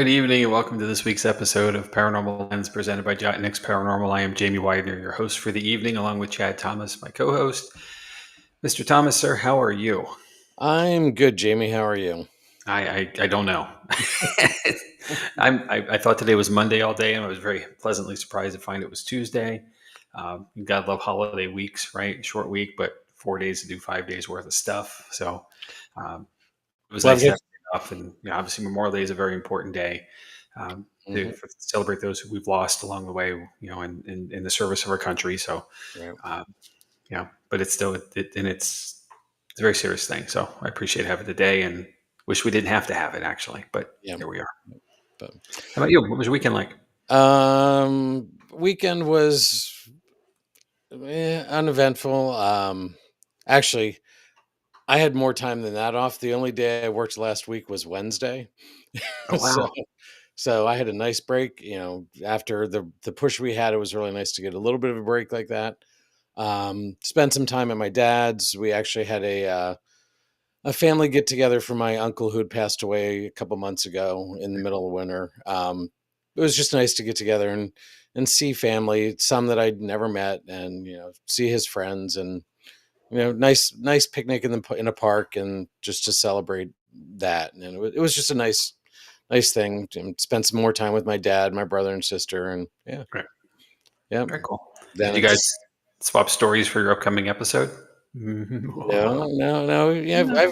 Good evening and welcome to this week's episode of Paranormal Lens presented by Jott-Nyx Paranormal. I am Jamie Widener, your host for the evening, along with Chad Thomas, my co-host. Mr. Thomas, sir, how are you? I'm good, Jamie. How are you? I don't know. I thought today was Monday all day, and I was very pleasantly surprised to find it was Tuesday. You gotta love holiday weeks, right? Short week, but 4 days to do 5 days worth of stuff. So it was Well, nice to have it off, and obviously Memorial Day is a very important day to celebrate those who we've lost along the way, in the service of our country. So, yeah. um, but it's still it's a very serious thing. So I appreciate having the day and wish we didn't have to have it actually, but Yeah. here we are. But, How about you? What was your weekend like? weekend was uneventful. Actually, I had more time than that off. The only day I worked last week was Wednesday. Oh so, wow, so I had a nice break. After the push we had, it was really nice to get a little bit of a break like that. Spent some time at my dad's. We actually had a family get together for my uncle who had passed away a couple months ago in the middle of winter. It was just nice to get together and see family, some that I'd never met, and see his friends, and nice picnic in a park, and just to celebrate that. And it was just a nice thing. And spend some more time with my dad, my brother and sister, and right. yeah. Very cool. Then Did you guys it's swap stories for your upcoming episode? no. Yeah,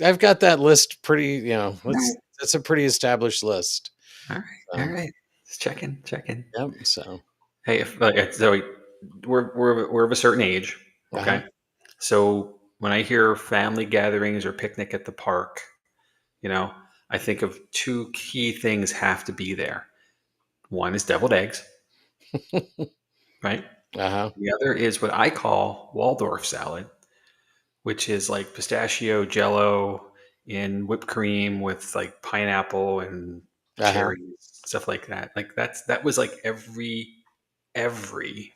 I've got that list pretty. It's a pretty established list. All right, all So, right. Just checking. yep. So, Hey, if so, we're of a certain age, uh-huh. okay? So when I hear family gatherings or picnic at the park, you know, I think of two key things have to be there. One is deviled eggs, right? Uh-huh. The other is what I call Waldorf salad, which is like pistachio jello in whipped cream with like pineapple and Uh-huh. cherries, stuff like that. Like that was like every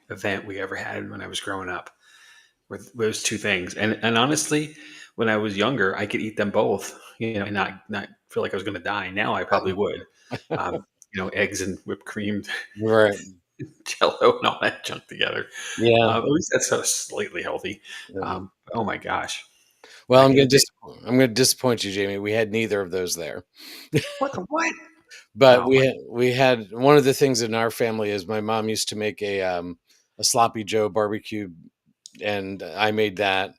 event we ever had when I was growing up with those two things. And honestly, when I was younger, I could eat them both, and not feel like I was going to die. Now I probably would. Eggs and whipped cream, Right. Jello, and all that junk together. Yeah. At least that's so slightly healthy. Yeah. Oh my gosh, Well, back in the day, I'm gonna disappoint you, Jamie. We had neither of those there. what the what? But Oh my, we had one of the things in our family is my mom used to make a sloppy Joe barbecue, and I made that.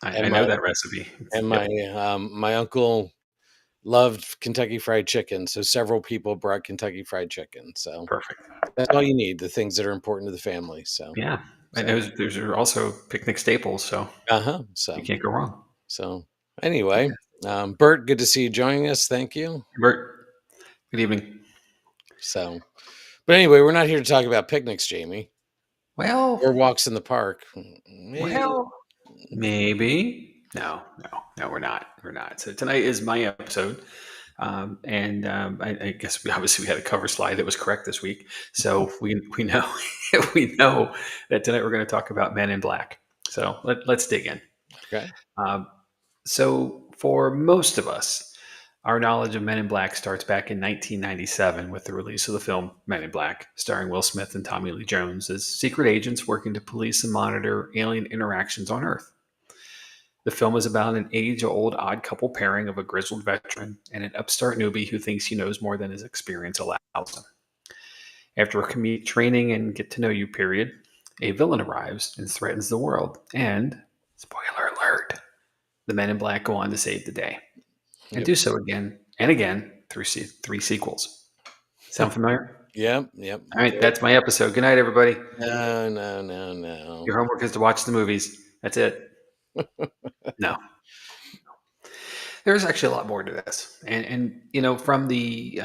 I And know my that recipe. and Yep, my uncle loved Kentucky Fried Chicken, so several people brought Kentucky Fried Chicken. So perfect. that's all you need, the things that are important to the family. So Yeah, and so those are also picnic staples, so uh-huh. you So can't go wrong. so anyway, Bert, good to see you joining us. Thank you. Bert, good evening. So, but anyway, we're not here to talk about picnics, Jamie, Well, or walks in the park. Maybe. well, maybe. No, we're not. We're not. So tonight is my episode. And I guess we had a cover slide that was correct this week. So we know we know that tonight we're going to talk about Men in Black. So let's dig in. Okay. Um, so for most of us, our knowledge of Men in Black starts back in 1997 with the release of the film Men in Black, starring Will Smith and Tommy Lee Jones as secret agents working to police and monitor alien interactions on Earth. The film is about an age old odd couple pairing of a grizzled veteran and an upstart newbie who thinks he knows more than his experience allows him. After a comedic training and get to know you period, a villain arrives and threatens the world. And, spoiler alert, the Men in Black go on to save the day and Yep. do so again and again through three sequels. Sound familiar? Yep. All right, that's my episode. Good night, everybody. No. Your homework is to watch the movies. That's it. No, there's actually a lot more to this, and from the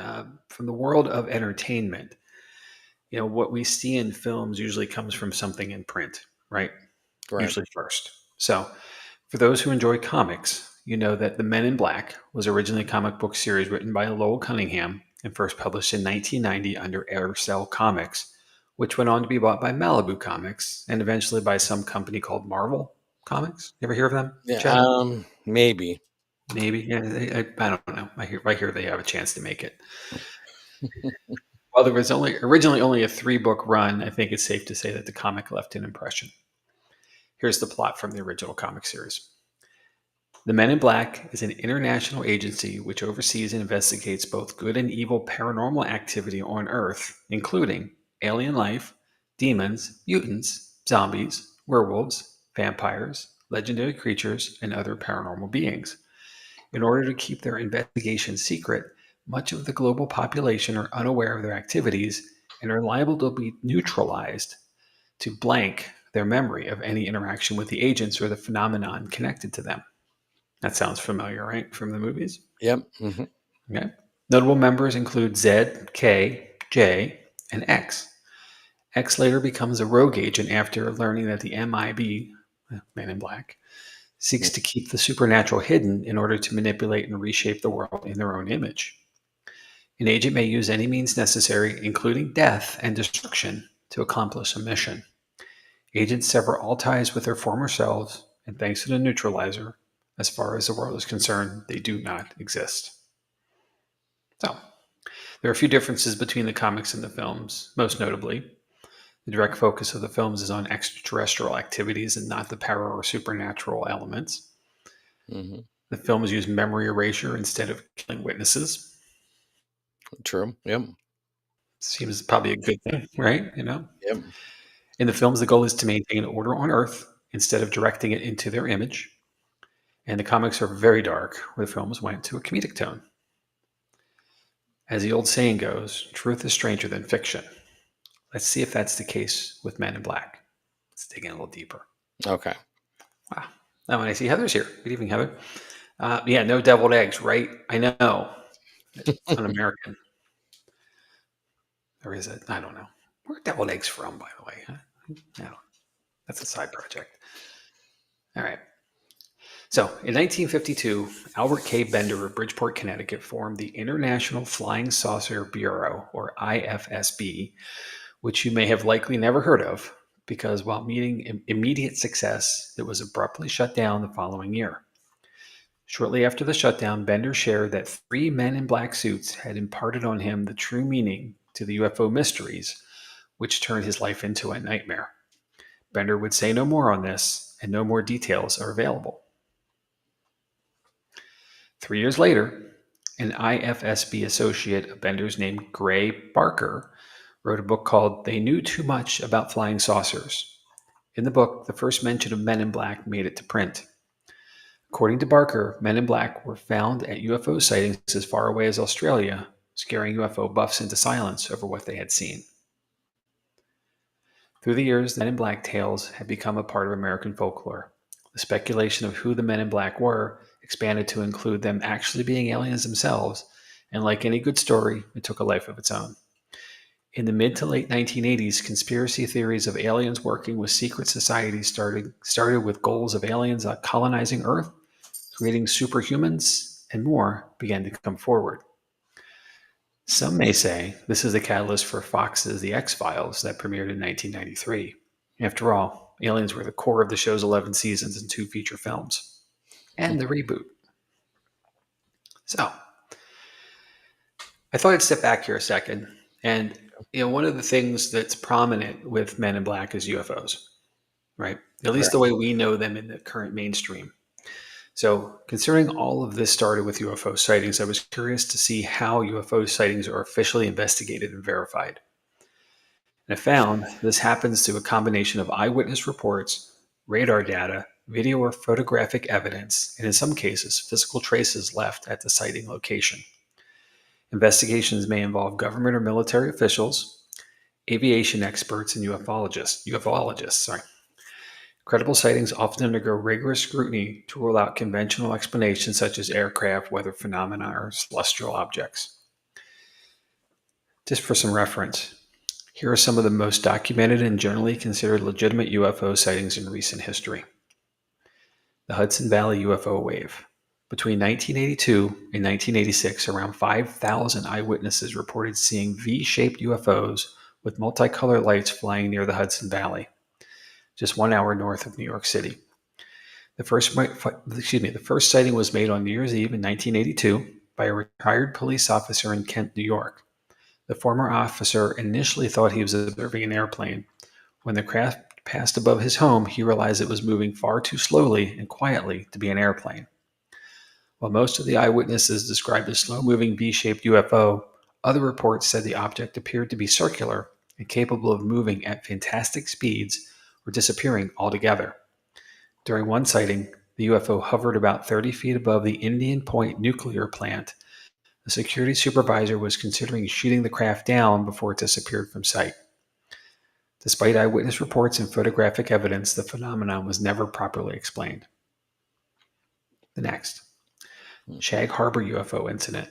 world of entertainment, what we see in films usually comes from something in print, right? Right. Usually first. So, for those who enjoy comics, you know that The Men in Black was originally a comic book series written by Lowell Cunningham and first published in 1990 under Aircell Comics, which went on to be bought by Malibu Comics and eventually by some company called Marvel Comics. You ever hear of them, Yeah. Chad? Maybe. Maybe. Yeah, I don't know. I hear they have a chance to make it. While there was originally only a 3-book run, I think it's safe to say that the comic left an impression. Here's the plot from the original comic series. The Men in Black is an international agency which oversees and investigates both good and evil paranormal activity on Earth, including alien life, demons, mutants, zombies, werewolves, vampires, legendary creatures, and other paranormal beings. In order to keep their investigation secret, much of the global population are unaware of their activities and are liable to be neutralized to blank their memory of any interaction with the agents or the phenomenon connected to them. That sounds familiar, right? From the movies? Yep. Hmm. Okay. Notable members include Z, K, J, and X. X later becomes a rogue agent after learning that the MIB, Men in Black, seeks to keep the supernatural hidden in order to manipulate and reshape the world in their own image. An agent may use any means necessary, including death and destruction, to accomplish a mission. Agents sever all ties with their former selves, and thanks to the neutralizer, as far as the world is concerned, they do not exist. So, there are a few differences between the comics and the films. Most notably, the direct focus of the films is on extraterrestrial activities and not the power or supernatural elements. Hmm. The films use memory erasure instead of killing witnesses. True. Yep. Seems probably a good thing, right? Yep. In the films, the goal is to maintain order on Earth instead of directing it into their image. And the comics are very dark, where the films went to a comedic tone. As the old saying goes, truth is stranger than fiction. Let's see if that's the case with Men in Black. Let's dig in a little deeper. Okay. Wow. Now, when I see Heather's here. Good evening, Heather. Yeah, no deviled eggs, right? I know. It's un-American. Or is it? I don't know. Where are deviled eggs from, by the way? Huh? I don't. That's a side project. All right. So, in 1952, Albert K. Bender of Bridgeport, Connecticut, formed the International Flying Saucer Bureau, or IFSB, which you may have likely never heard of because while meeting immediate success, it was abruptly shut down the following year. Shortly after the shutdown, Bender shared that 3 men in black suits had imparted on him the true meaning to the UFO mysteries, which turned his life into a nightmare. Bender would say no more on this, and no more details are available. 3 years later, an IFSB associate of Bender's named Gray Barker wrote a book called They Knew Too Much About Flying Saucers. In the book, the first mention of Men in Black made it to print. According to Barker, Men in Black were found at UFO sightings as far away as Australia, scaring UFO buffs into silence over what they had seen. Through the years, the Men in Black tales had become a part of American folklore. The speculation of who the Men in Black were expanded to include them actually being aliens themselves, and like any good story, it took a life of its own. In the mid to late 1980s, conspiracy theories of aliens working with secret societies started with goals of aliens colonizing Earth, creating superhumans, and more began to come forward. Some may say this is the catalyst for Fox's The X-Files that premiered in 1993. After all, aliens were the core of the show's 11 seasons and 2 feature films, and the reboot. So, I thought I'd step back here a second. And, one of the things that's prominent with Men in Black is UFOs, right? At least the way we know them in the current mainstream. So, considering all of this started with UFO sightings, I was curious to see how UFO sightings are officially investigated and verified. And I found this happens through a combination of eyewitness reports, radar data, video or photographic evidence, and in some cases, physical traces left at the sighting location. Investigations may involve government or military officials, aviation experts, and ufologists. Credible sightings often undergo rigorous scrutiny to rule out conventional explanations such as aircraft, weather phenomena, or celestial objects. Just for some reference, here are some of the most documented and generally considered legitimate UFO sightings in recent history. The Hudson Valley UFO wave. Between 1982 and 1986, around 5,000 eyewitnesses reported seeing V-shaped UFOs with multicolored lights flying near the Hudson Valley, just 1 hour north of New York City. The first sighting was made on New Year's Eve in 1982 by a retired police officer in Kent, New York. The former officer initially thought he was observing an airplane. When the craft passed above his home, he realized it was moving far too slowly and quietly to be an airplane. While most of the eyewitnesses described a slow moving V shaped UFO, other reports said the object appeared to be circular and capable of moving at fantastic speeds or disappearing altogether. During one sighting, the UFO hovered about 30 feet above the Indian Point nuclear plant. The security supervisor was considering shooting the craft down before it disappeared from sight. Despite eyewitness reports and photographic evidence, the phenomenon was never properly explained. The next, Shag Harbor UFO incident.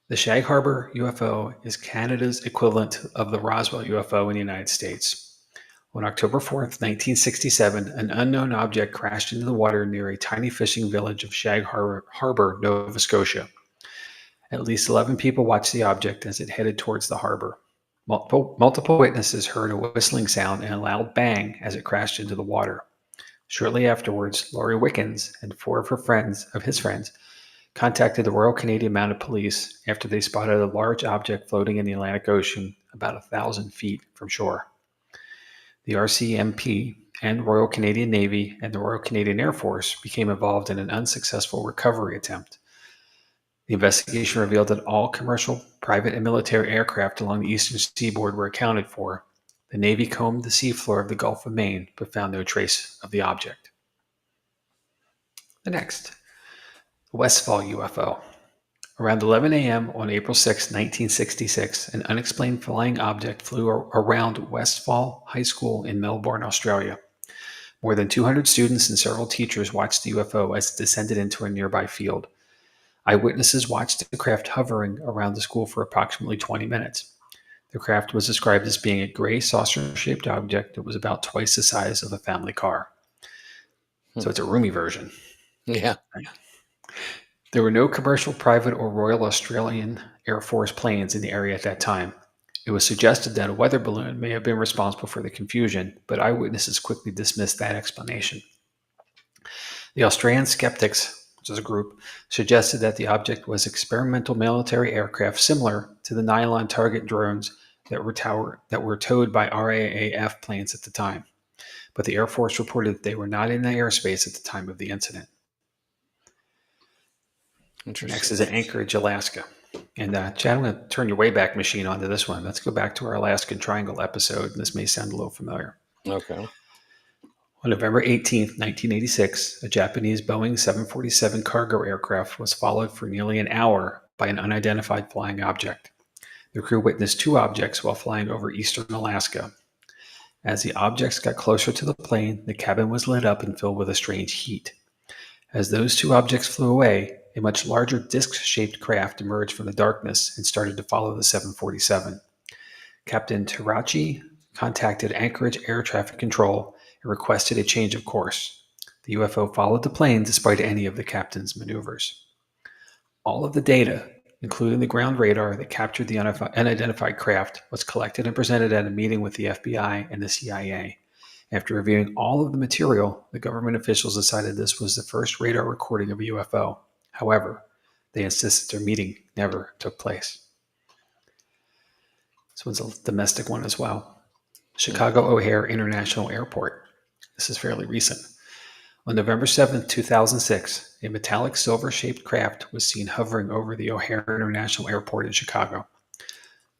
The Shag Harbor UFO is Canada's equivalent of the Roswell UFO in the United States. On October 4th, 1967, an unknown object crashed into the water near a tiny fishing village of Shag Harbor, Nova Scotia. At least 11 people watched the object as it headed towards the harbor. Multiple witnesses heard a whistling sound and a loud bang as it crashed into the water. Shortly afterwards, Laurie Wickens and four of his friends contacted the Royal Canadian Mounted Police after they spotted a large object floating in the Atlantic Ocean about 1,000 feet from shore. The RCMP and Royal Canadian Navy and the Royal Canadian Air Force became involved in an unsuccessful recovery attempt. The investigation revealed that all commercial, private, and military aircraft along the eastern seaboard were accounted for. The Navy combed the seafloor of the Gulf of Maine but found no trace of the object. The next, the Westfall UFO. Around 11 a.m. on April 6, 1966, an unexplained flying object flew around Westfall High School in Melbourne, Australia. More than 200 students and several teachers watched the UFO as it descended into a nearby field. Eyewitnesses watched the craft hovering around the school for approximately 20 minutes. The craft was described as being a gray saucer-shaped object that was about twice the size of a family car. So it's a roomy version. Yeah. There were no commercial, private, or Royal Australian Air Force planes in the area at that time. It was suggested that a weather balloon may have been responsible for the confusion, but eyewitnesses quickly dismissed that explanation. The Australian skeptics, which is a group, suggested that the object was experimental military aircraft similar to the nylon target drones that were towed by RAAF planes at the time. But the Air Force reported that they were not in the airspace at the time of the incident. Next is in Anchorage, Alaska. And Chad, I'm going to turn your Wayback Machine onto this one. Let's go back to our Alaskan Triangle episode. This may sound a little familiar. Okay. On November 18th, 1986, a Japanese Boeing 747 cargo aircraft was followed for nearly an hour by an unidentified flying object. The crew witnessed two objects while flying over eastern Alaska. As the objects got closer to the plane, the cabin was lit up and filled with a strange heat. As those two objects flew away, a much larger disc-shaped craft emerged from the darkness and started to follow the 747. Captain Terachi contacted Anchorage Air Traffic Control and requested a change of course. The UFO followed the plane despite any of the captain's maneuvers. All of the data, including the ground radar that captured the unidentified craft, was collected and presented at a meeting with the FBI and the CIA. After reviewing all of the material, the government officials decided this was the first radar recording of a UFO. However, they insisted their meeting never took place. This one's a domestic one as well. Chicago O'Hare International Airport. This is fairly recent. On November 7, 2006, a metallic silver-shaped craft was seen hovering over the O'Hare International Airport in Chicago.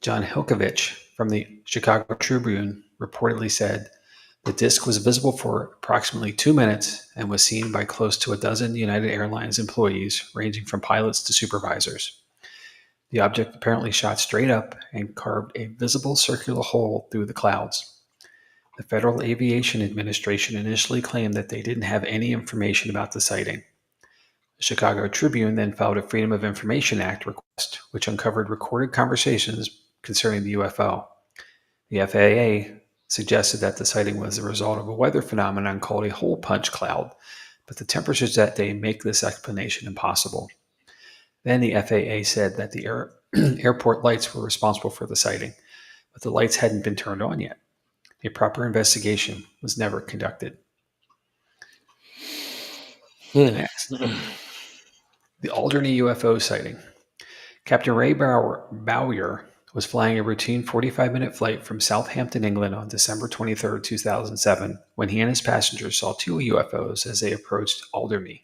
John Hilkovich from the Chicago Tribune reportedly said, the disc was visible for approximately 2 minutes and was seen by close to a dozen United Airlines employees, ranging from pilots to supervisors. The object apparently shot straight up and carved a visible circular hole through the clouds. The Federal Aviation Administration initially claimed that they didn't have any information about the sighting. The Chicago Tribune then filed a Freedom of Information Act request, which uncovered recorded conversations concerning the UFO. The FAA suggested that the sighting was the result of a weather phenomenon called a hole punch cloud, but the temperatures that day make this explanation impossible. Then the FAA said that the airport lights were responsible for the sighting, but the lights hadn't been turned on yet. A proper investigation was never conducted. Next, the Alderney UFO sighting. Captain Ray Bowyer was flying a routine 45-minute flight from Southampton, England on December 23, 2007, when he and his passengers saw two UFOs as they approached Aldermere.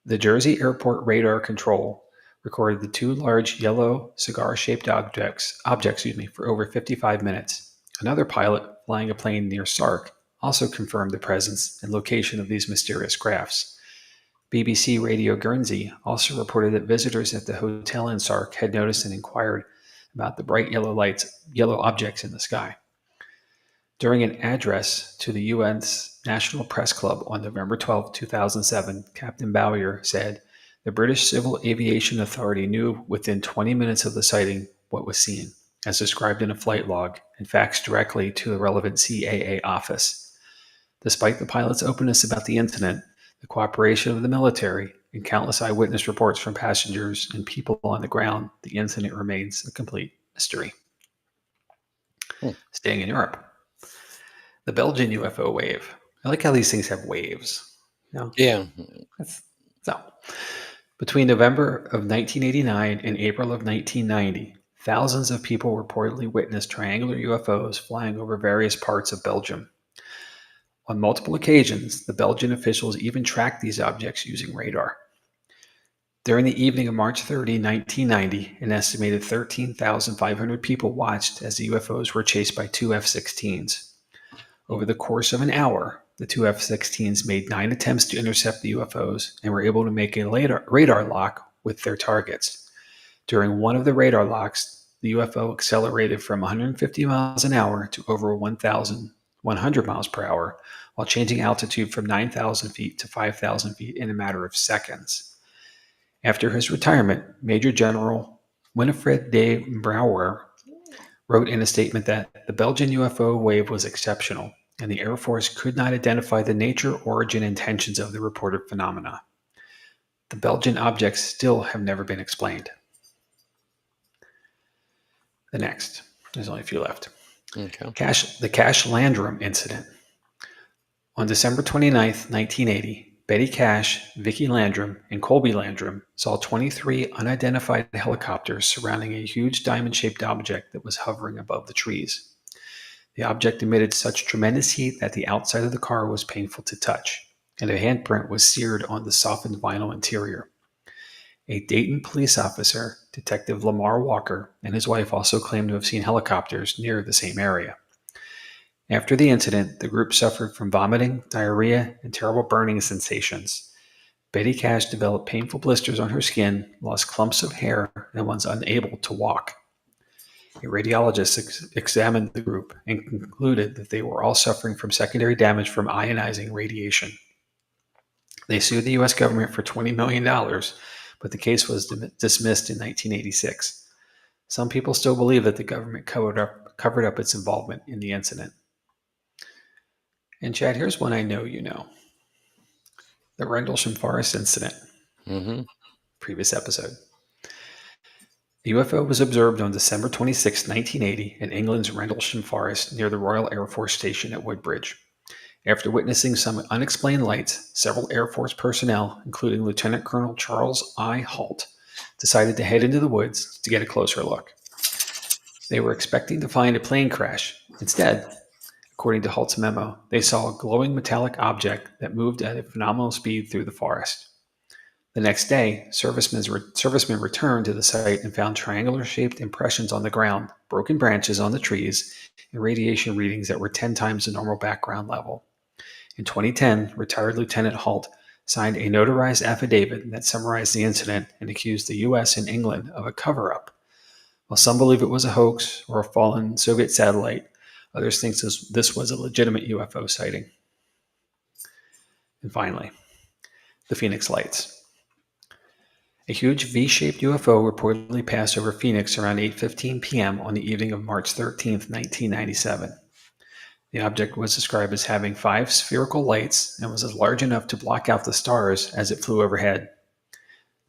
The Jersey Airport Radar Control recorded the two large yellow cigar-shaped objects for over 55 minutes. Another pilot flying a plane near Sark also confirmed the presence and location of these mysterious crafts. BBC Radio Guernsey also reported that visitors at the hotel in Sark had noticed and inquired about the bright yellow objects in the sky. During an address to the UN's National Press Club on November 12, 2007, Captain Bowyer said, "The British Civil Aviation Authority knew within 20 minutes of the sighting what was seen, as described in a flight log, and faxed directly to the relevant CAA office. Despite the pilot's openness about the incident, the cooperation of the military, and countless eyewitness reports from passengers and people on the ground, the incident remains a complete mystery." Staying in Europe. The Belgian UFO wave. I like how these things have waves. You know? Yeah. So, between November of 1989 and April of 1990, thousands of people reportedly witnessed triangular UFOs flying over various parts of Belgium. On multiple occasions, the Belgian officials even tracked these objects using radar. During the evening of March 30, 1990, an estimated 13,500 people watched as the UFOs were chased by two F-16s. Over the course of an hour, the two F-16s made 9 attempts to intercept the UFOs and were able to make a radar lock with their targets. During one of the radar locks, the UFO accelerated from 150 miles an hour to over 1,100 miles per hour, while changing altitude from 9,000 feet to 5,000 feet in a matter of seconds. After his retirement, Major General Winifred de Brouwer wrote in a statement that the Belgian UFO wave was exceptional, and the Air Force could not identify the nature, origin, and intentions of the reported phenomena. The Belgian objects still have never been explained. The next, there's only a few left. Okay. The Cash Landrum incident. On December 29th, 1980, Betty Cash, Vicki Landrum, and Colby Landrum saw 23 unidentified helicopters surrounding a huge diamond-shaped object that was hovering above the trees. The object emitted such tremendous heat that the outside of the car was painful to touch, and a handprint was seared on the softened vinyl interior. A Dayton police officer, Detective Lamar Walker, and his wife also claimed to have seen helicopters near the same area. After the incident, the group suffered from vomiting, diarrhea, and terrible burning sensations. Betty Cash developed painful blisters on her skin, lost clumps of hair, and was unable to walk. A radiologist examined the group and concluded that they were all suffering from secondary damage from ionizing radiation. They sued the U.S. government for $20 million, but the case was dismissed in 1986. Some people still believe that the government covered up its involvement in the incident. And Chad, here's one I know you know. The Rendlesham Forest incident. Previous episode. The UFO was observed on December 26, 1980 in England's Rendlesham Forest near the Royal Air Force Station at Woodbridge. After witnessing some unexplained lights, several Air Force personnel, including Lieutenant Colonel Charles I. Halt, decided to head into the woods to get a closer look. They were expecting to find a plane crash. Instead, according to Halt's memo, they saw a glowing metallic object that moved at a phenomenal speed through the forest. The next day, servicemen returned to the site and found triangular-shaped impressions on the ground, broken branches on the trees, and radiation readings that were 10 times the normal background level. In 2010, retired Lieutenant Halt signed a notarized affidavit that summarized the incident and accused the U.S. and England of a cover-up. While some believe it was a hoax or a fallen Soviet satellite, others think this was a legitimate UFO sighting. And finally, the Phoenix Lights. A huge V-shaped UFO reportedly passed over Phoenix around 8:15 p.m. on the evening of March 13, 1997. The object was described as having 5 spherical lights and was as large enough to block out the stars as it flew overhead.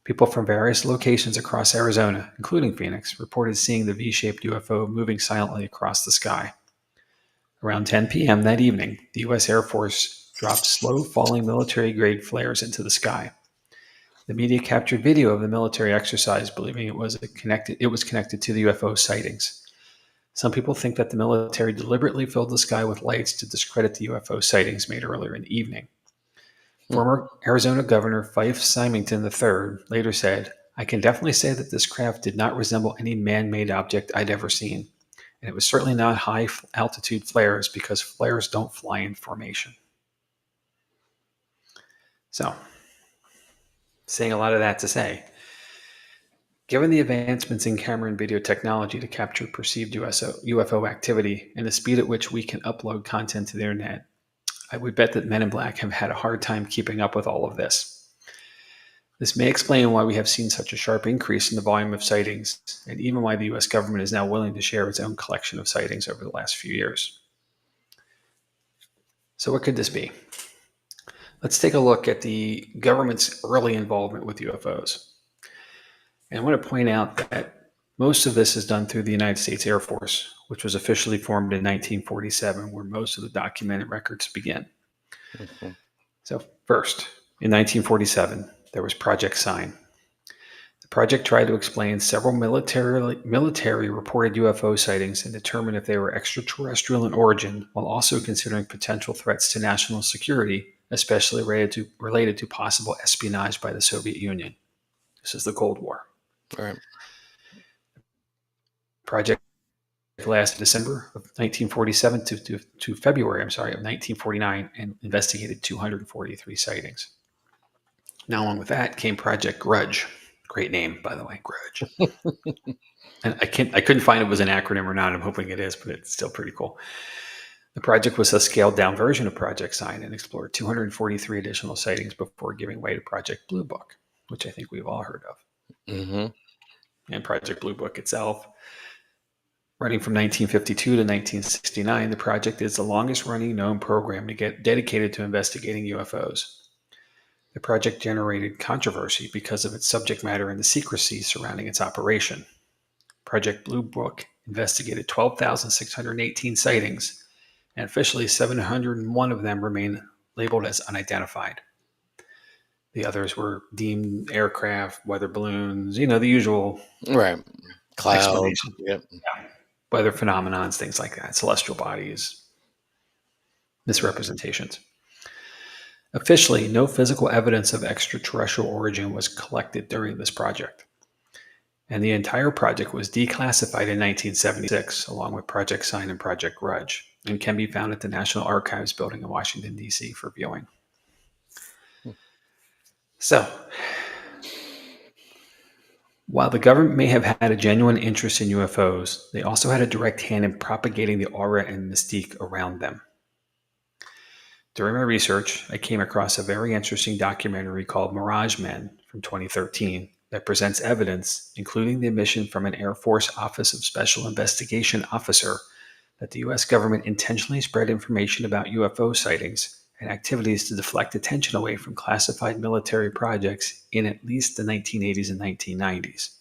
People from various locations across Arizona, including Phoenix, reported seeing the V-shaped UFO moving silently across the sky. Around 10 p.m. that evening, the U.S. Air Force dropped slow-falling military-grade flares into the sky. The media captured video of the military exercise, believing it was connected to the UFO sightings. Some people think that the military deliberately filled the sky with lights to discredit the UFO sightings made earlier in the evening. Former Arizona Governor Fife Symington III later said, "I can definitely say that this craft did not resemble any man-made object I'd ever seen. And it was certainly not high altitude flares because flares don't fly in formation." So, saying a lot of that to say, given the advancements in camera and video technology to capture perceived UFO activity and the speed at which we can upload content to the internet, I would bet that Men in Black have had a hard time keeping up with all of this. This may explain why we have seen such a sharp increase in the volume of sightings, and even why the US government is now willing to share its own collection of sightings over the last few years. So, what could this be? Let's take a look at the government's early involvement with UFOs. And I want to point out that most of this is done through the United States Air Force, which was officially formed in 1947, where most of the documented records begin. Mhm. So, first, in 1947, there was Project Sign. The project tried to explain several military reported UFO sightings and determine if they were extraterrestrial in origin, while also considering potential threats to national security, especially related to possible espionage by the Soviet Union. This is the Cold War. All right. Project lasted December of 1947 to February, of 1949, and investigated 243 sightings. Now, along with that came Project Grudge. Great name, by the way, Grudge. And I couldn't find it was an acronym or not. I'm hoping it is, but it's still pretty cool. The project was a scaled down version of Project Sign and explored 243 additional sightings before giving way to Project Blue Book, which I think we've all heard of. Mm-hmm. And Project Blue Book itself, running from 1952 to 1969, the project is the longest running known program to get dedicated to investigating UFOs. The project generated controversy because of its subject matter and the secrecy surrounding its operation. Project Blue Book investigated 12,618 sightings, and officially 701 of them remain labeled as unidentified. The others were deemed aircraft, weather balloons, the usual Right. Cloud. explanation. Yep. Yeah. Weather phenomenons, things like that, celestial bodies, misrepresentations. Officially, no physical evidence of extraterrestrial origin was collected during this project. And the entire project was declassified in 1976, along with Project Sign and Project Grudge, and can be found at the National Archives building in Washington, D.C. for viewing. So, while the government may have had a genuine interest in UFOs, they also had a direct hand in propagating the aura and mystique around them. During my research, I came across a very interesting documentary called Mirage Men from 2013 that presents evidence, including the admission from an Air Force Office of Special Investigation officer, that the U.S. government intentionally spread information about UFO sightings and activities to deflect attention away from classified military projects in at least the 1980s and 1990s.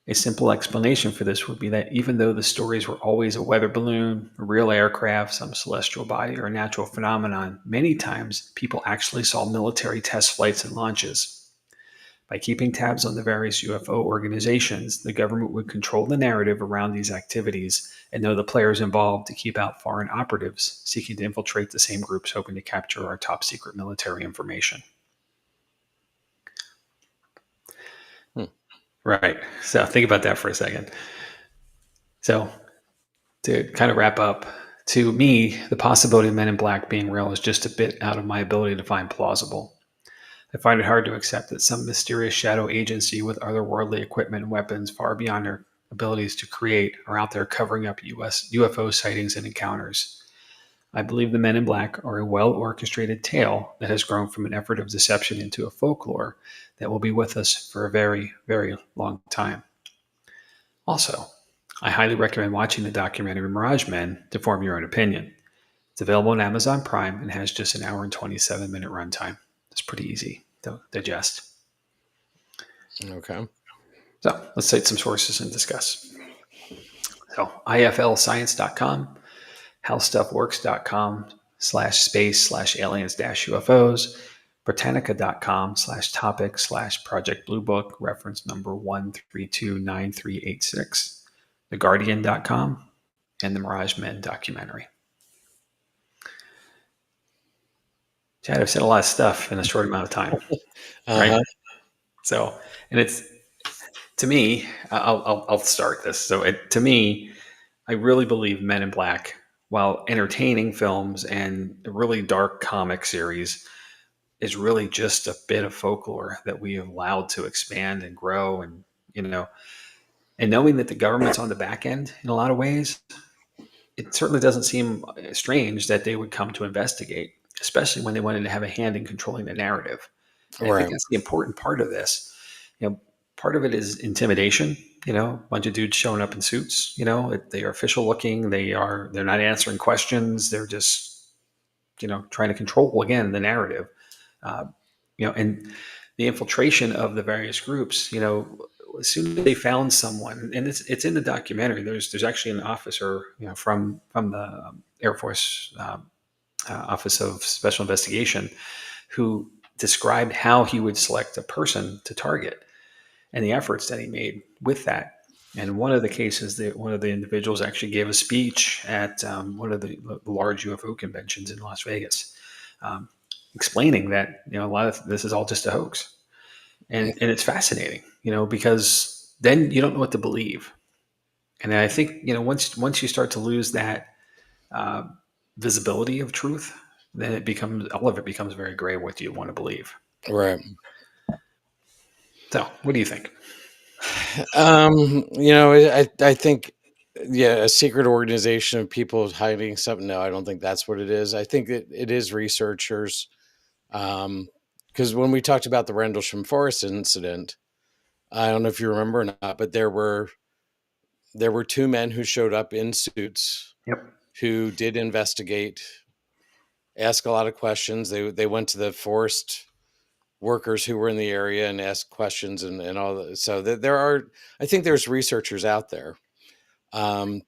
A simple explanation for this would be that even though the stories were always a weather balloon, a real aircraft, some celestial body, or a natural phenomenon, many times people actually saw military test flights and launches. By keeping tabs on the various UFO organizations, the government would control the narrative around these activities and know the players involved to keep out foreign operatives seeking to infiltrate the same groups hoping to capture our top secret military information. Right. So think about that for a second. So to kind of wrap up, to me, the possibility of Men in Black being real is just a bit out of my ability to find plausible. I find it hard to accept that some mysterious shadow agency with otherworldly equipment and weapons far beyond their abilities to create are out there covering up UFO sightings and encounters. I believe the Men in Black are a well-orchestrated tale that has grown from an effort of deception into a folklore that will be with us for a very, very long time. Also, I highly recommend watching the documentary Mirage Men to form your own opinion. It's available on Amazon Prime and has just an hour and 27-minute runtime. It's pretty easy to digest. Okay. So let's cite some sources and discuss. So iflscience.com, howstuffworks.com /space/aliens-UFOs, Britannica.com/topic/Project Blue Book, reference number 1329386, TheGuardian.com, and the Mirage Men documentary. Chad, I've said a lot of stuff in a short amount of time, right? Uh-huh. So, and it's, to me, I'll start this. So, to me, I really believe Men in Black, while entertaining films and a really dark comic series, is really just a bit of folklore that we have allowed to expand and grow. And, you know, and knowing that the government's on the back end in a lot of ways, it certainly doesn't seem strange that they would come to investigate, especially when they wanted to have a hand in controlling the narrative. And I think Right. that's the important part of this. You know, part of it is intimidation. You know, a bunch of dudes showing up in suits. You know, they are official looking. They're not answering questions. They're just, trying to control again the narrative. Uh, and the infiltration of the various groups. As soon as they found someone, and it's in the documentary. There's actually an officer, from the Air Force Office of Special Investigation, who described how he would select a person to target and the efforts that he made with that. And one of the cases that one of the individuals actually gave a speech at one of the large UFO conventions in Las Vegas, um, explaining that a lot of this is all just a hoax, and it's fascinating, because then you don't know what to believe. And I think once you start to lose that uh, visibility of truth, then all of it becomes very gray what you want to believe. Right. So, what do you think? I think, yeah, a secret organization of people hiding something. No, I don't think that's what it is. I think it is researchers. Because when we talked about the Rendlesham Forest incident, I don't know if you remember or not, but there were two men who showed up in suits Yep. who did investigate, ask a lot of questions. They went to the forest workers who were in the area and asked questions and all that. So there are, I think there's researchers out there. Um,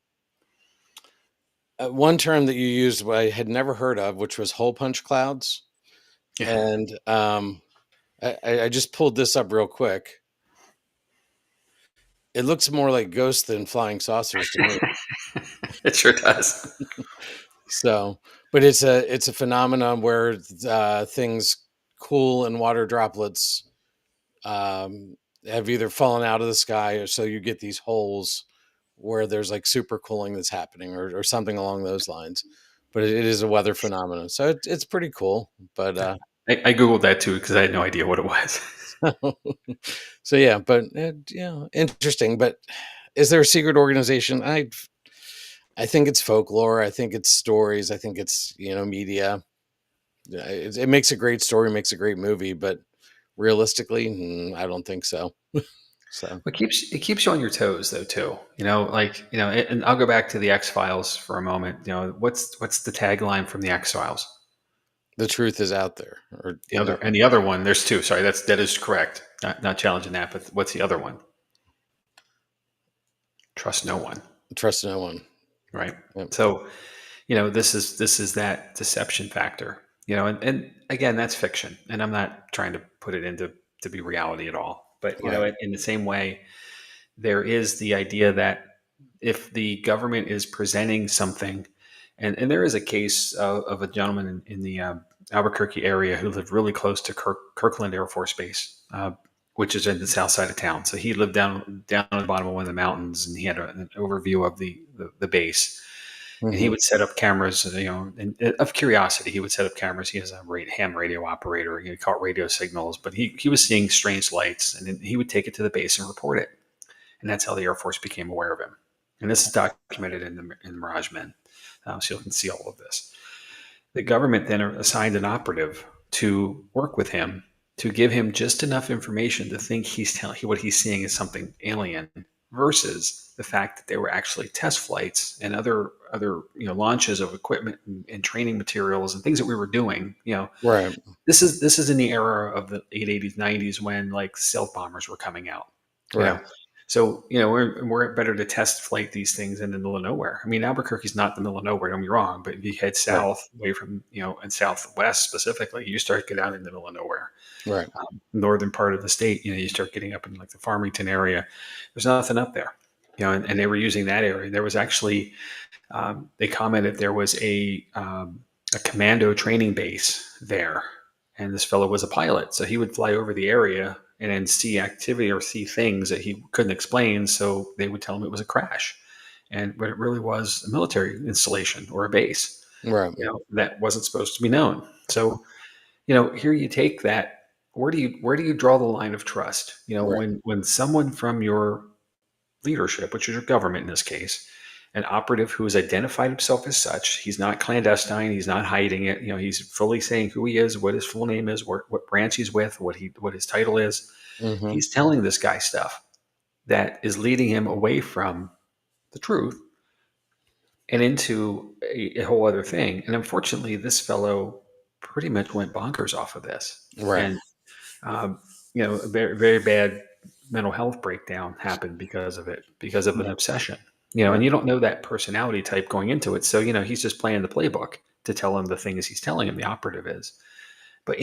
One term that you used I had never heard of, which was hole punch clouds. Yeah. And I just pulled this up real quick. It looks more like ghosts than flying saucers to me. It sure does. So, but it's a phenomenon where things cool and water droplets have either fallen out of the sky, or so you get these holes where there's like super cooling that's happening, or something along those lines. But it is a weather phenomenon, so it's pretty cool. But I googled that too because I had no idea what it was. so yeah, but yeah, interesting. But is there a secret organization? I think it's folklore. I think it's stories. I think it's media. It makes a great story, makes a great movie, but realistically, I don't think so. So It keeps you on your toes though too. And I'll go back to the X Files for a moment. What's the tagline from the X Files? the truth is out there, or The other one. There's two. Sorry, that is correct. Not challenging that, but what's the other one? Trust no one. trust no one. Right. Yep. So this is that deception factor. And again, that's fiction, and I'm not trying to put it into to be reality at all. But Right. in the same way, there is the idea that if the government is presenting something, and there is a case of a gentleman in the Albuquerque area who lived really close to Kirkland Air Force Base, which is in the south side of town. So he lived down at the bottom of one of the mountains, and he had an overview of the base. And he Hmm. would set up cameras, and of curiosity, he would set up cameras. He has a ham radio operator. He caught radio signals, but he was seeing strange lights, and then he would take it to the base and report it. And that's how the Air Force became aware of him. And this is documented in the Mirage Men, so you can see all of this. The government then assigned an operative to work with him to give him just enough information to think what he's seeing is something alien, versus the fact that they were actually test flights and other launches of equipment and training materials and things that we were doing. Right. This is in the era of the 880s 90s when like stealth bombers were coming out. you know Right. So, we're better to test flight these things in the middle of nowhere. I mean, Albuquerque's not the middle of nowhere, don't get me wrong, but if you head Right. south away from, and southwest specifically, you start to get out in the middle of nowhere. Right. Northern part of the state, you start getting up in like the Farmington area. There's nothing up there, and they were using that area. There was actually, they commented there was a commando training base there, and this fellow was a pilot, so he would fly over the area and then see activity or see things that he couldn't explain. So they would tell him it was a crash, but it really was a military installation or a base, Right. that wasn't supposed to be known. So, here you take that. Where do you draw the line of trust? Right. When someone from your leadership, which is your government in this case, an operative who has identified himself as such. He's not clandestine. He's not hiding it. He's fully saying who he is, what his full name is, what branch he's with, what his title is. Hmm. He's telling this guy stuff that is leading him away from the truth and into a whole other thing. And unfortunately, this fellow pretty much went bonkers off of this. Right. And a very, very bad mental health breakdown happened because of it, because of an Right. obsession. Right. And you don't know that personality type going into it. So, he's just playing the playbook to tell him the things he's telling him the operative is. But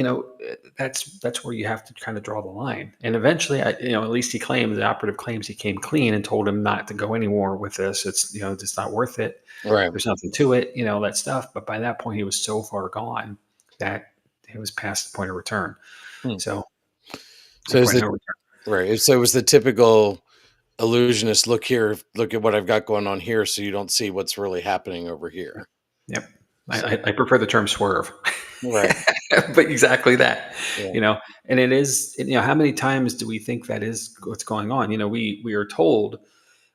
that's where you have to kind of draw the line. And eventually, at least the operative claims he came clean and told him not to go anymore with this. It's it's not worth it. Right. There's nothing to it, that stuff. But by that point, he was so far gone that it was past the point of return. Hmm. So, So the is point of the no return. right. So it was the typical illusionist. Look here. Look at what I've got going on here, so you don't see what's really happening over Yep. here. Yep. I, So I I prefer the term swerve, right. but exactly that, Yeah. and it is, how many times do we think that is what's going on? We are told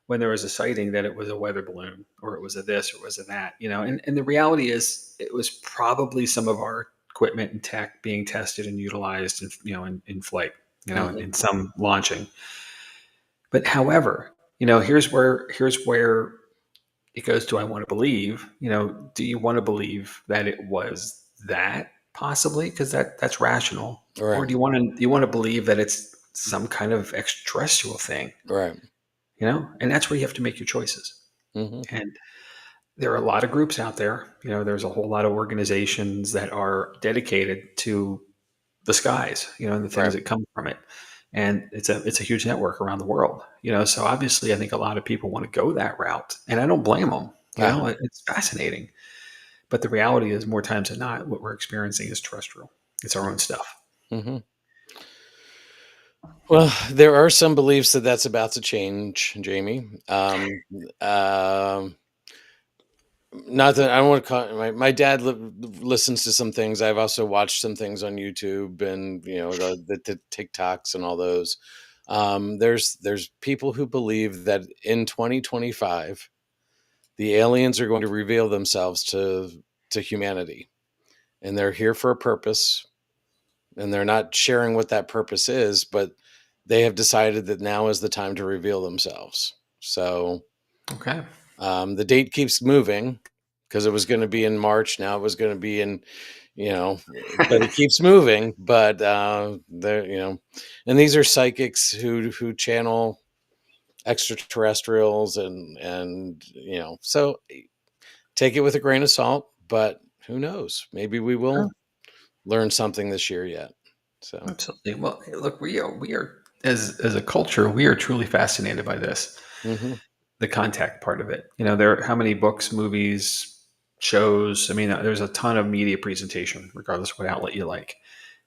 when there was a sighting that it was a weather balloon or it was a this or it was a that, and the reality is it was probably some of our equipment and tech being tested and utilized in flight, Hmm. in some launching. But however, here's where it goes to, I want to believe, do you want to believe that it was that possibly because that's rational, or Right. do you want to believe that it's some kind of extraterrestrial thing, Right. and that's where you have to make your choices. Hmm. And there are a lot of groups out there. There's a whole lot of organizations that are dedicated to the skies, and the things Right. that come from it. And it's a huge network around the world, So obviously, I think a lot of people want to go that route, and I don't blame them. Uh-huh. It's fascinating, but the reality is, more times than not, what we're experiencing is terrestrial. It's our own stuff. Hmm. Well, there are some beliefs that that's about to change, Jamie. Um, Not that I don't want to call my dad listens to some things. I've also watched some things on YouTube and the TikToks and all those. There's people who believe that in 2025 the aliens are going to reveal themselves to humanity, and they're here for a purpose, and they're not sharing what that purpose is, but they have decided that now is the time to reveal themselves. So Okay. the date keeps moving because it was going to be in March. Now it was going to be in, you know, but it keeps moving. But and these are psychics who channel extraterrestrials and so take it with a grain of salt. But who knows? Maybe we Sure. will learn something this year yet. So Absolutely. Well, hey, look, we are as a culture, we are truly fascinated by this, hmm the contact part of it. There are how many books, movies, shows. I mean, there's a ton of media presentation, regardless of what outlet you like,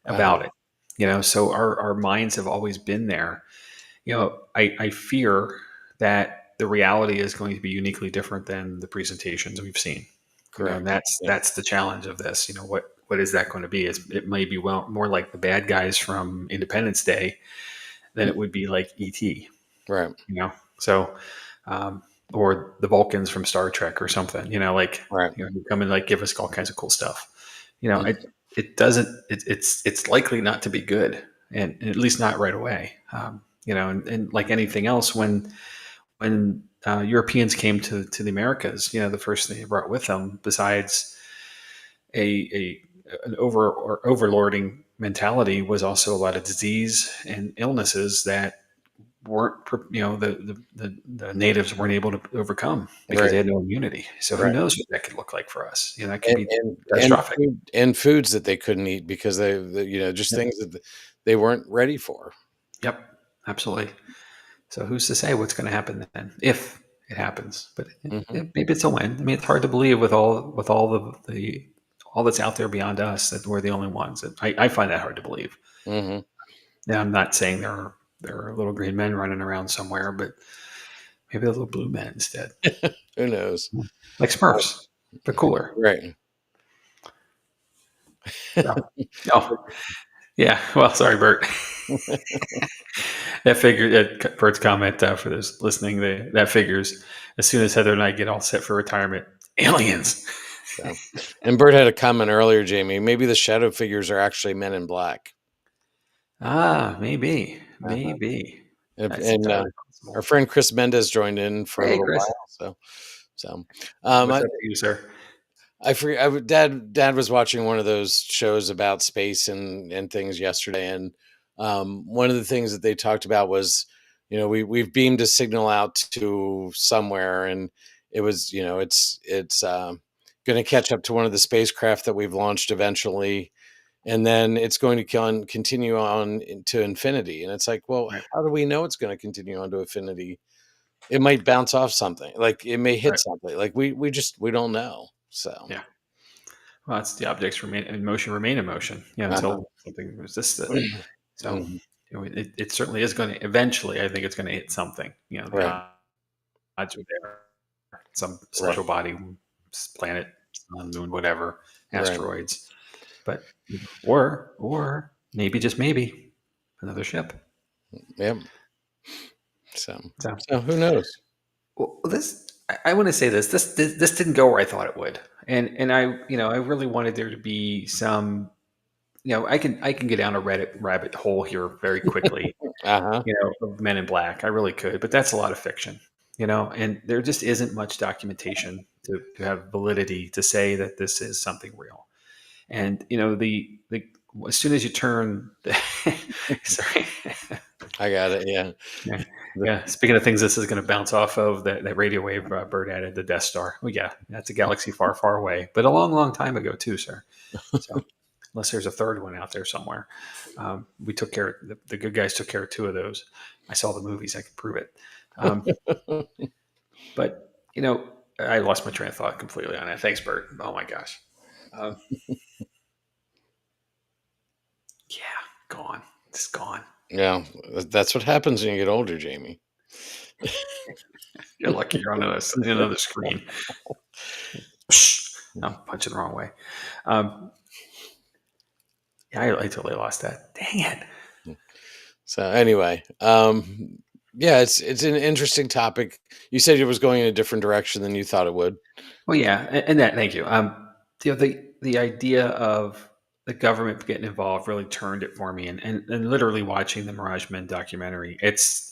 uh, about it. So our minds have always been there. I fear that the reality is going to be uniquely different than the presentations we've seen. And correct. that's Yeah. that's the challenge of this. What is that going to be? It may be more like the bad guys from Independence Day than it would be like ET. Right. So, um, or the Vulcans from Star Trek or something. Right. who come and like give us all kinds of cool stuff. You know, it Mhm. it doesn't. It's likely not to be good, and at least not right away. And like anything else, when Europeans came to the Americas, the first thing they brought with them, besides a an overlording mentality, was also a lot of disease and illnesses that weren't, the natives weren't able to overcome because Right. they had no immunity. So who Right. knows what that could look like for us? That could be And catastrophic. foods that they couldn't eat because just Yep. things that they weren't ready for. Yep. Absolutely. So who's to say what's going to happen then, if it happens? But Hmm. maybe it's a win. I mean, it's hard to believe with all the all that's out there beyond us that we're the only ones. I find that hard to believe. Hmm. Now, I'm not saying there are little green men running around somewhere, but maybe the little blue men instead, Who knows? like Smurfs, but cooler. Right. So, oh yeah. Well, sorry, Bert. That figure. Bert's comment for those listening. That figures. As soon as Heather and I get all set for retirement, aliens. So, and Bert had a comment earlier, Jamie. Maybe the shadow figures are actually men in black. Maybe, Uh-huh. maybe. That's And entirely our possible. friend Chris Mendez joined in for a Hey, little Chris. while. So um, What's I, up to you, sir? I forget. Dad was watching one of those shows about space and things yesterday, and one of the things that they talked about was, we've beamed a signal out to somewhere, and it was, it's going to catch up to one of the spacecraft that we've launched eventually, and then it's going to continue on into infinity. And it's like, well, Right, how do we know it's going to continue on to infinity? It might bounce off something, like it may hit right. something, like we don't know. So. Yeah. Well, it's the objects remain in motion, remain in motion. Uh-huh. Until something resists it. So, Mhm. it certainly is going to eventually. I think it's going to hit something. The Right, odds are there. Some right, celestial body, planet, sun, moon, whatever, right. asteroids. But or maybe just maybe another ship. Yep. So, So so who knows? well, I want to say this didn't go where I thought it would, and I really wanted there to be some. I can get down a Reddit rabbit hole here very quickly. Uh-huh. Of Men in Black. I really could, but that's a lot of fiction. And there just isn't much documentation to have validity to say that this is something real. And the as soon as you turn, sorry, I got it. Yeah. yeah, The- yeah. Speaking of things, this is going to bounce off of that radio wave Bird added, the Death Star. Oh yeah, that's a galaxy far, far away, but a long, long time ago too, sir. So unless there's a third one out there somewhere, we took care. The good guys took care of two of those. I saw the movies. I can prove it. Um, but I lost my train of thought completely on that. Thanks, Bert. Oh my gosh. Um, yeah, gone. It's gone. yeah. That's what happens when you get older, Jamie. You're lucky you're on another screen. I'm punching the wrong way. Um, yeah, I totally lost that. Dang it. So anyway, yeah, it's an interesting topic. You said it was going in a different direction than you thought it would. Well, yeah, and that. Thank you. The idea of the government getting involved really turned it for me, and literally watching the Mirage Men documentary. It's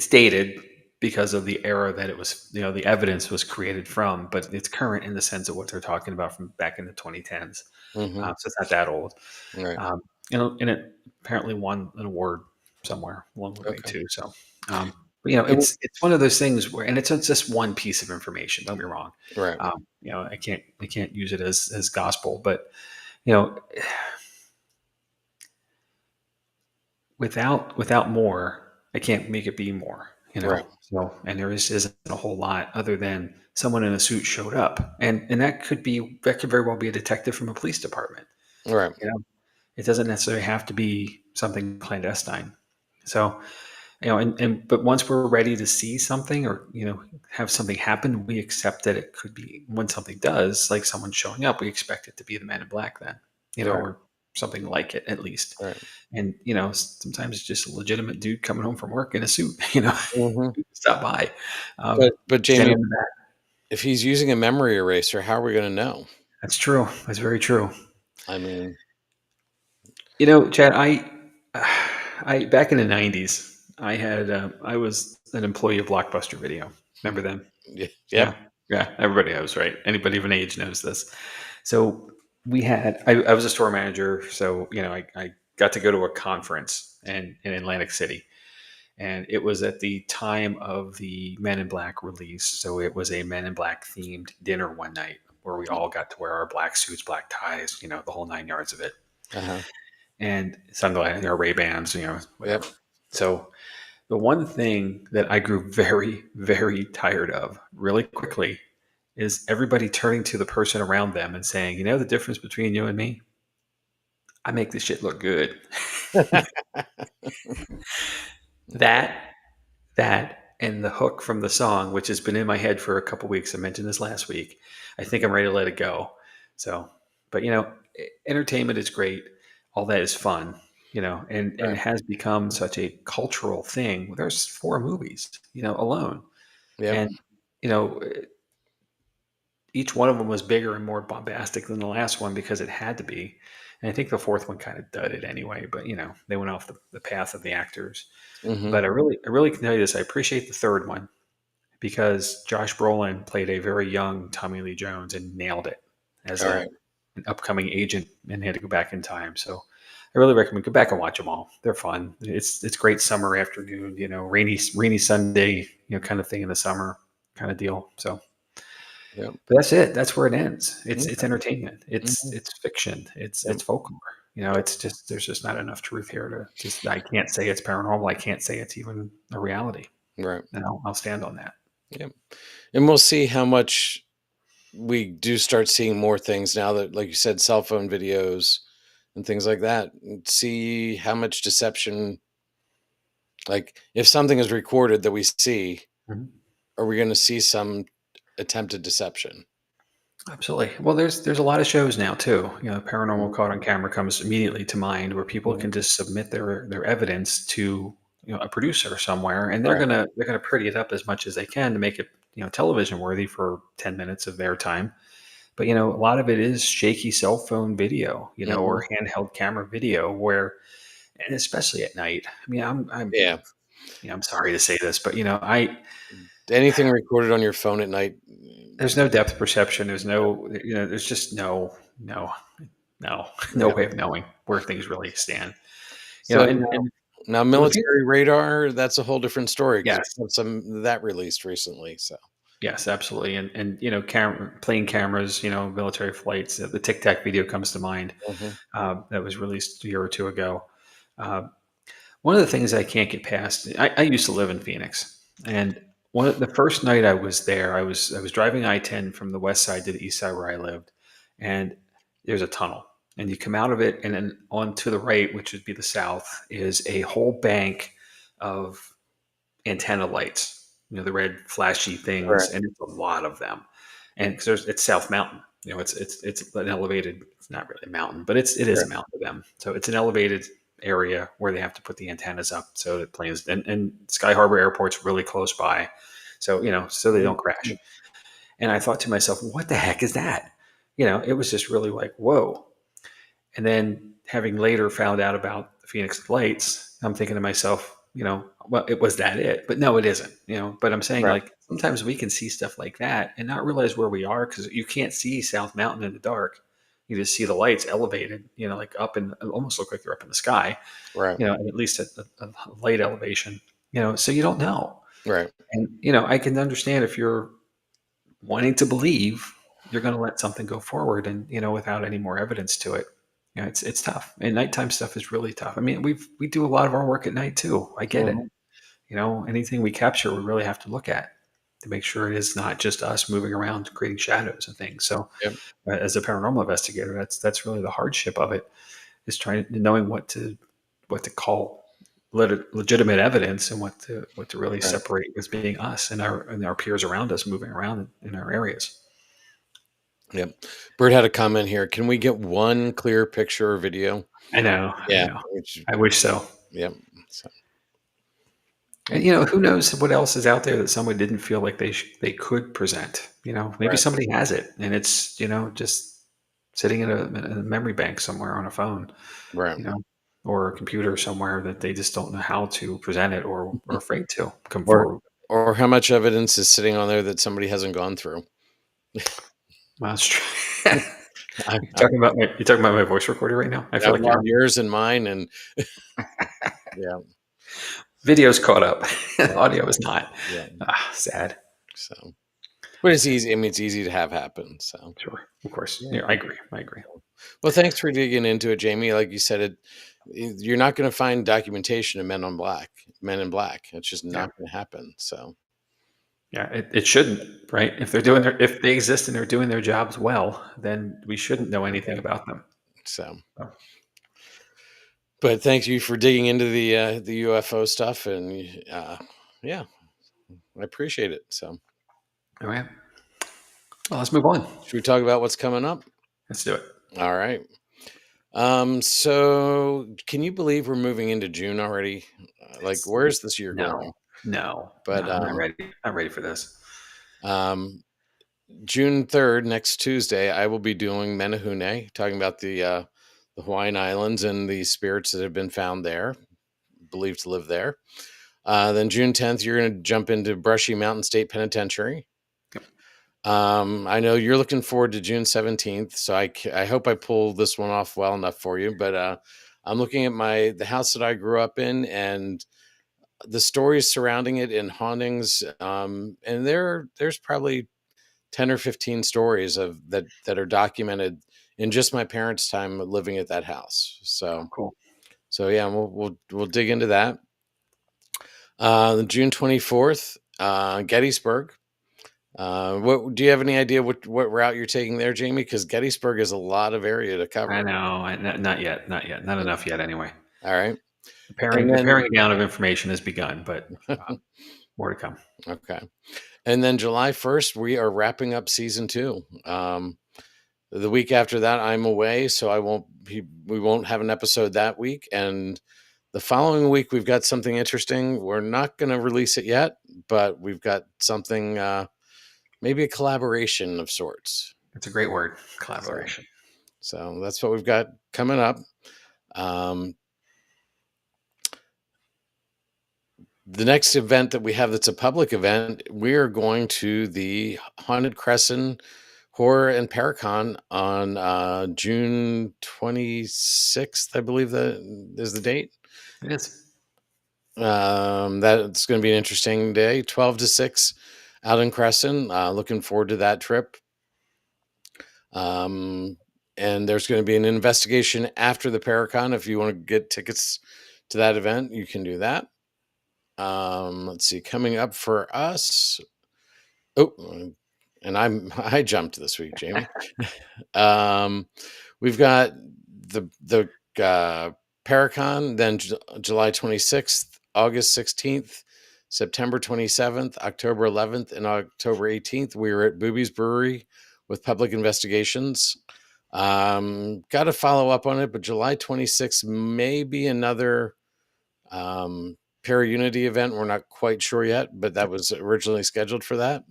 dated because of the era that it was. The evidence was created from, but it's current in the sense of what they're talking about from back in the 2010s. Hmm. So it's not that old. Right. Um, and it apparently won an award somewhere along the way Okay. too. So, but And it's one of those things where, and it's just one piece of information. Don't be wrong. right. I can't use it as gospel, but you know, without more, I can't make it be more. Right. So, and there isn't a whole lot other than someone in a suit showed up, and that could very well be a detective from a police department. Right. You know, it doesn't necessarily have to be something clandestine. So, but once we're ready to see something or, have something happen, we accept that it could be when something does, like someone showing up, we expect it to be the Man in Black then, Right. or something like it at least. Right. And, sometimes it's just a legitimate dude coming home from work in a suit, Hmm. stop by. But Stand Jamie, in the back. if he's using a memory eraser, how are we going to know? That's true. That's very true. I mean, Chad, I back in the '90s, I was an employee of Blockbuster Video. Remember them? yep. Yeah, yeah. Everybody knows, right? Anybody of an age knows this. So I was a store manager. So I got to go to a conference in Atlantic City, and it was at the time of the Men in Black release. So it was a Men in Black themed dinner one night where we all got to wear our black suits, black ties, the whole 9 yards of it, Uh-huh. and sunglasses, Ray Bans, Yep. whatever. So the one thing that I grew very, very tired of really quickly is everybody turning to the person around them and saying, the difference between you and me? I make this shit look good. that, that, and the hook from the song, which has been in my head for a couple weeks. I mentioned this last week. I think I'm ready to let it go. So, but entertainment is great. All that is fun, and it Right. has become such a cultural thing. There's 4 movies, alone. Yep. And, you know, each one of them was bigger and more bombastic than the last one because it had to be. And I think the fourth one kind of did it anyway, but they went off the path of the actors. Hmm. But I really can tell you this. I appreciate the third one because Josh Brolin played a very young Tommy Lee Jones and nailed it as All right. an upcoming agent and had to go back in time. So I really recommend go back and watch them all. They're fun. It's great summer afternoon, rainy Sunday, kind of thing in the summer kind of deal. So Yep. but that's it. That's where it ends. It's Okay. entertainment. It's Mhm. it's fiction. It's Yep. folklore. It's just there's just not enough truth here to just. I can't say it's paranormal. I can't say it's even a reality. Right. And I'll stand on that. Yep. And we'll see how much we do start seeing more things now that, like you said, cell phone videos and things like that. And see how much deception, like if something is recorded that we see, Mhm. are we going to see some attempted deception? Absolutely. Well, there's a lot of shows now too. Paranormal Mhm. caught on camera comes immediately to mind, where people Mhm. can just submit their evidence to a producer somewhere, and they're Right. gonna they're gonna pretty it up as much as they can to make it television worthy for 10 minutes of their time. But a lot of it is shaky cell phone video, Mhm. or handheld camera video, where, and especially at night. I mean, Yeah. I'm sorry to say this, but I Anything recorded on your phone at night. there's no depth perception. There's no, there's just no, no Yeah. way of knowing where things really stand. So And now the Phoenix, military radar, that's a whole different story because yes, we have some that released recently. So yes, absolutely, and plane cameras, military flights. The Tic Tac video comes to mind. mhm. That was released a year or two ago. Uh, One of the things I can't get past, I used to live in Phoenix, and the first night I was there, I was driving I-10 from the west side to the east side where I lived, and there's a tunnel, and you come out of it, and then on to the right, which would be the south, is a whole bank of antenna lights, the red flashy Right. things, and it's a lot of them, and because it's South Mountain, it's an elevated, it's not really a mountain, but it is a Right. mountain to them, so it's an elevated area where they have to put the antennas up so that planes and Sky Harbor Airport's really close by, so so they don't crash. Mhm. And I thought to myself, what the heck is that? It was just really like, whoa. And then having later found out about the Phoenix Lights, I'm thinking to myself, well, it was that it, but no, it isn't, but I'm saying Right. like sometimes we can see stuff like that and not realize where we are because you can't see South Mountain in the dark. You just see the lights elevated, like up and almost look like they're up in the sky, Right. at least at a light elevation, so you don't know. Right. And, I can understand if you're wanting to believe, you're going to let something go forward and, without any more evidence to it. It's tough. And nighttime stuff is really tough. I mean, we do a lot of our work at night too. I get it. Mhm. Anything we capture, we really have to look at to make sure it is not just us moving around creating shadows and things. So, Yep. as a paranormal investigator, that's really the hardship of it is knowing what to call legitimate evidence and what to really Right. separate as being us and our peers around us moving around in our areas. Yep. Bird had a comment here. Can we get one clear picture or video? I know, I Yeah. know. Which, I wish so. yep. So, And who knows what else is out there that someone didn't feel like they could present. Maybe right. somebody has it and it's just sitting in a memory bank somewhere on a phone, Right. you know, or a computer somewhere that they just don't know how to present it or are afraid to come Or forward. or how much evidence is sitting on there that somebody hasn't gone through? Well, that's true. I, You're talking about my voice recorder right now. I feel I've like you're logged yours and mine, and yeah, video's caught up. yeah, Audio is not. yeah. Sad. So, but it's easy. I mean, it's easy to have happen. So, Sure, of course. yeah. Yeah, I agree. I agree. Well, thanks for digging into it, Jamie. Like you said, you're not going to find documentation of Men in Black. It's just Yeah, not going to happen. So, yeah. It shouldn't, right? If they exist and they're doing their jobs well, then we shouldn't know anything yeah. about them. So, So, but thank you for digging into the UFO stuff, and yeah, I appreciate it. So, all right. Well, let's move on. should we talk about what's coming up? Let's do it. All right. So can you believe we're moving into June already? Like, It's, where's this year going? no, no, no. But I'm not ready. I'm ready for this. um, June 3rd, next Tuesday, I will be doing Menehune, talking about the Hawaiian Islands and the spirits that have been found there, believed to live there. Then June 10th, you're going to jump into Brushy Mountain State Penitentiary. Yep. I know you're looking forward to June 17th, so I hope I pull this one off well enough for you. But I'm looking at the house that I grew up in and the stories surrounding it and hauntings. And there's probably 10 or 15 stories of that are documented in just my parents' time living at that house. Oh, cool. So yeah, we'll dig into that. June 24th, Gettysburg. What do you have any idea what route you're taking there, Jamie? Because Gettysburg is a lot of area to I cover. know. Not yet. Not yet. Not enough yet. Anyway, All right, the and paring down of information has begun, but then more to come. okay, and then July 1st, we are wrapping up season 2. The week after that, I'm away, so we won't have an episode that week. And the following week, we've got something interesting. We're not going to release it yet, but we've got something, maybe a collaboration of sorts. It's a great word, So, collaboration. so that's what we've got coming up. Um, the next event that we have that's a public event, we are going to the Haunted Crescent Horror and Paracon on June 26th, I believe that is the date. It is. That's going to be an interesting day, 12 to 6 out in Crescent. Looking forward to that trip. And there's going to be an investigation after the Paracon. If you want to get tickets to that event, you can do that. Let's see, coming up for us. Oh, and I jumped this week, Jamie. We've got the Paracon, then July 26th, August 16th, September 27th, October 11th, and October 18th. We were at Booby's Brewery with Public Investigations. Got to follow up on it, but July 26th may be another Para-Unity event. We're not quite sure yet, but that was originally scheduled for that.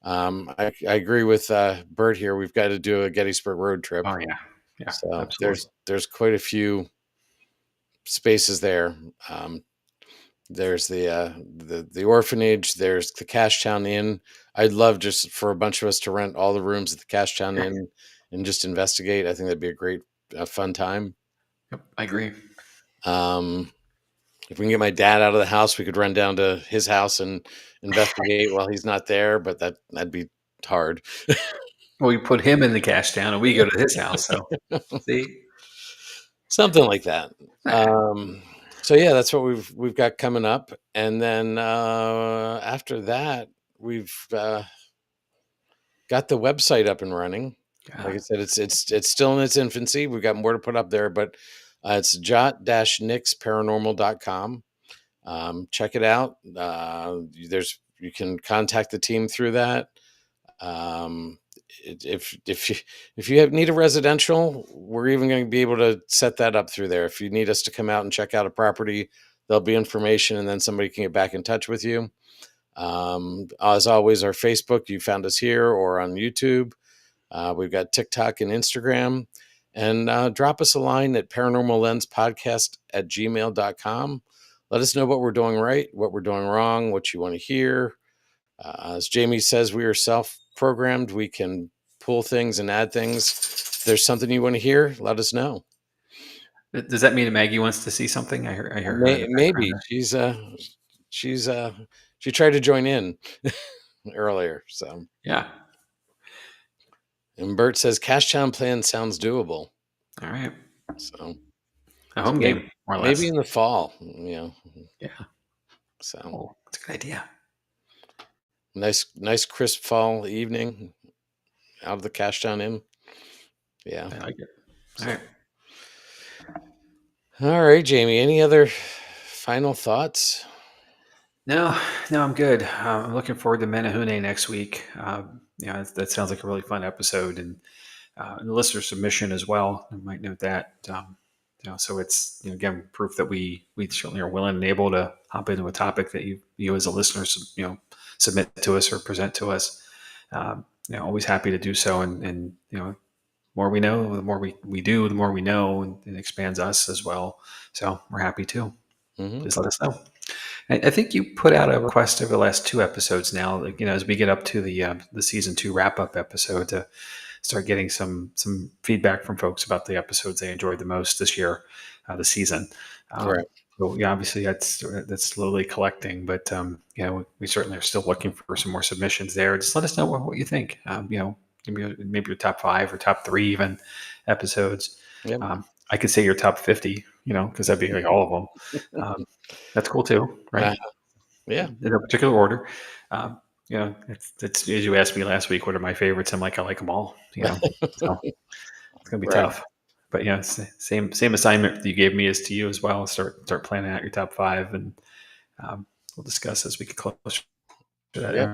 I agree with Bert here. We've got to do a Gettysburg road trip. Oh yeah. Yeah. So Absolutely. there's quite a few spaces there. There's the orphanage. There's the Cashtown Inn. I'd love just for a bunch of us to rent all the rooms at the Cashtown Inn and just investigate. I think that'd be a great, fun time. Yep, I agree. If we can get my dad out of the house, we could run down to his house and investigate while he's not there. But that'd be hard. Well, we put him in the cash down, and we go to his house. So see, Something like that. So yeah, that's what we've got coming up, and then after that, we've got the website up and running. Like I said, it's still in its infancy. We've got more to put up there, but it's Jott-Nyx paranormal.com. Check it out. You can contact the team through that. If you need a residential, we're even going to be able to set that up through there. If you need us to come out and check out a property, there'll be information, and then somebody can get back in touch with you. As always, our Facebook, you found us here or on YouTube. We've got TikTok and Instagram. And drop us a line at Paranormal Lens Podcast at gmail.com. Let us know what we're doing right, what we're doing wrong, what you want to hear. As Jamie says, we are self-programmed. We can pull things and add things. there's something you want to hear, let us know. Does that mean that Maggie wants to see something? I hear her in the background Maybe there. she's she tried to join in earlier. So, Yeah. and Bert says cash town plan sounds doable. All right. So, A home maybe game, more or maybe less. in the fall, Yeah. So Oh, that's a good idea. nice crisp fall evening out of the cash town inn. Yeah. I like it. All So, right. all right, Jamie. Any other final thoughts? No, no, I'm good. I'm looking forward to Menahune next week. That sounds like a really fun episode, and the listener submission as well. I might note that. So it's again proof that we certainly are willing and able to hop into a topic that you as a listener submit to us or present to us. Always happy to do so, and more we know, the more we do, the more we know, and it expands us as well. So we're happy to. Hmm. Please let us know. I think you put out a request over the last two episodes now. Like, as we get up to the season two wrap up episode, to start getting some feedback from folks about the episodes they enjoyed the most this year, the season. Right. So yeah, obviously that's slowly collecting, but we certainly are still looking for some more submissions there. Just let us know what you think. Maybe your top five or top three even episodes. Yep. I could say your top 50, because that'd be like all of them. That's cool too, right? Uh, yeah. In no particular order. It's as you asked me last week, what are my favorites? I'm like, I like them all. So it's gonna be Right. tough. But it's the same assignment that you gave me as to you as well. Start planning out your top five, and we'll discuss as we get closer to that Yep.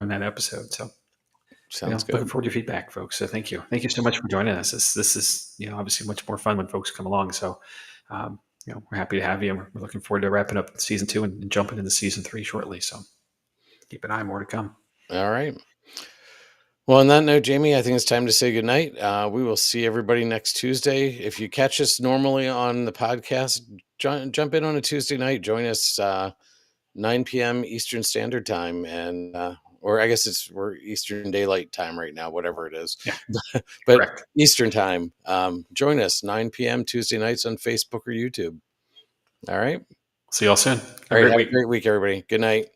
in that episode. So Sounds looking good. forward to your feedback, folks. So thank you so much for joining us. This is obviously much more fun when folks come along. So we're happy to have you. We're looking forward to wrapping up season two and jumping into season three shortly. So keep an eye, more to come. All right. Well, on that note, Jamie, I think it's time to say goodnight. We will see everybody next Tuesday. If you catch us normally on the podcast, jump in on a Tuesday night. Join us 9 p.m. Eastern Standard Time, and or I guess we're Eastern Daylight Time right now, whatever it is, Yeah, but correct. Eastern Time. Join us 9 p.m. Tuesday nights on Facebook or YouTube. All right. See y'all soon. Have All a right. great Have a week. great week, everybody. Good night.